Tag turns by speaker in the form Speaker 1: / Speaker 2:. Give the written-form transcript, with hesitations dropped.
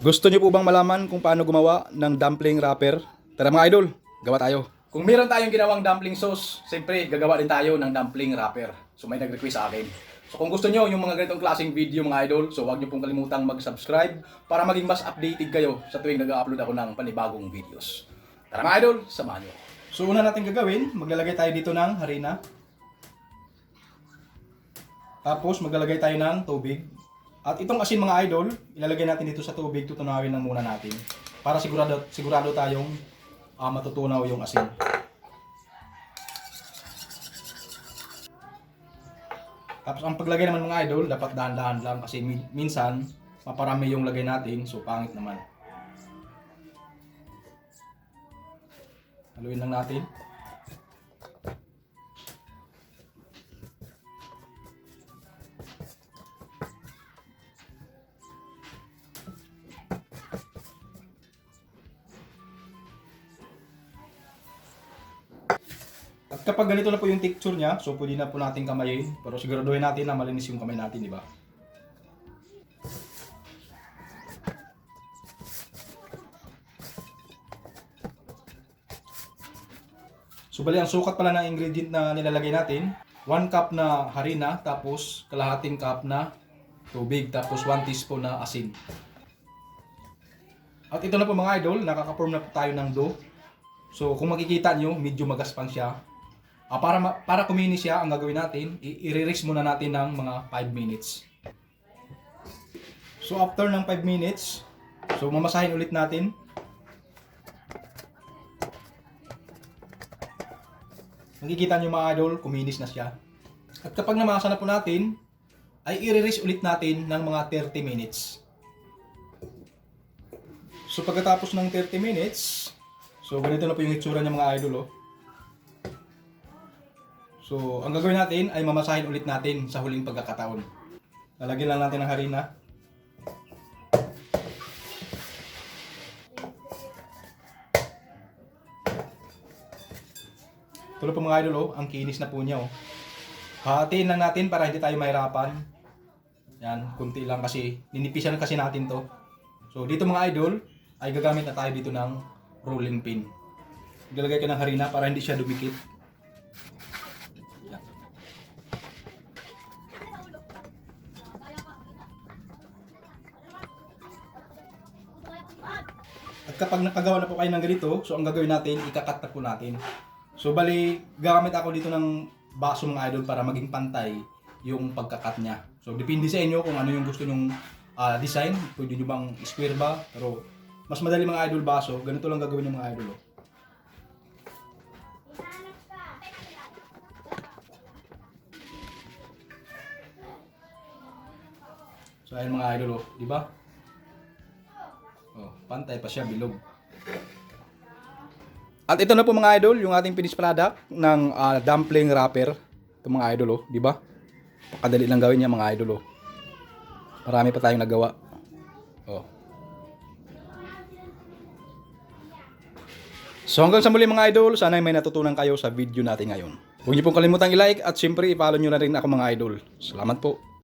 Speaker 1: Gusto niyo po bang malaman kung paano gumawa ng dumpling wrapper? Tara mga idol, gawa tayo. Kung meron tayong ginawang dumpling sauce, siyempre gagawa din tayo ng dumpling wrapper. So may nag-request sa akin. So kung gusto niyo yung mga ganitong klaseng video mga idol, so huwag niyo pong kalimutang mag-subscribe para maging mas updated kayo sa tuwing nag-upload ako ng panibagong videos. Tara mga idol, samahan niyo. So una natin gagawin, maglalagay tayo dito ng harina. Tapos maglalagay tayo ng tubig. At itong asin mga idol, ilalagay natin dito sa tubig, tutunawin lang muna natin. Para sigurado tayong matutunaw yung asin. Tapos ang paglagay naman mga idol, dapat dahan-dahan lang kasi minsan maparami yung lagay natin, so pangit naman. Haluin lang natin. At kapag ganito na po yung texture niya, so pwede na po natin kamayin. Pero siguraduhin natin na malinis yung kamay natin, di ba? So bali, ang sukat pala ng ingredient na nilalagay natin, 1 cup na harina, tapos kalahating cup na tubig, tapos 1 teaspoon na asin. At ito na po mga idol, nakaka-form na po tayo ng dough. So kung makikita nyo, medyo magaspang siya. Para kuminis siya, ang gagawin natin, i-release muna natin ng mga 5 minutes. So after ng 5 minutes, so mamasahin ulit natin. Makikita nyo mga idol, kuminis na siya. At kapag namasa na po natin, ay i-release ulit natin ng mga 30 minutes. So pagkatapos ng 30 minutes, so ganito na po yung itsura niya mga idol. So, ang gagawin natin ay mamasahin ulit natin sa huling pagkakataon. Lalagyan lang natin ng harina. Tuloy po mga idol, ang kinis na po niya. Hahatiin lang natin para hindi tayo mahirapan. Yan, kunti lang kasi ninipisan kasi natin to. So, dito mga idol, ay gagamit na tayo dito ng rolling pin. Ilalagay ko ng harina para hindi siya dumikit. At kapag nakagawa na po kayo ng ganito, so ang gagawin natin, ikakat na po natin. So bali, gagamit ako dito ng baso mga idol para maging pantay yung pagkakat niya. So depende sa inyo kung ano yung gusto nyong design. Pwede nyo bang square ba? Pero mas madali mga idol baso, ganito lang gagawin ng mga idol. So ayun mga idol, di ba? Oh, pantay pa siya, bilog. At ito na po mga idol, yung ating finished product ng dumpling wrapper. Ito mga idol, di ba? Pakadali lang gawin niya mga idol. Marami pa tayong nagawa. Oh. So hanggang sa muli mga idol, sana may natutunan kayo sa video natin ngayon. Huwag niyo pong kalimutang i-like at siyempre i-follow niyo na rin ako mga idol. Salamat po.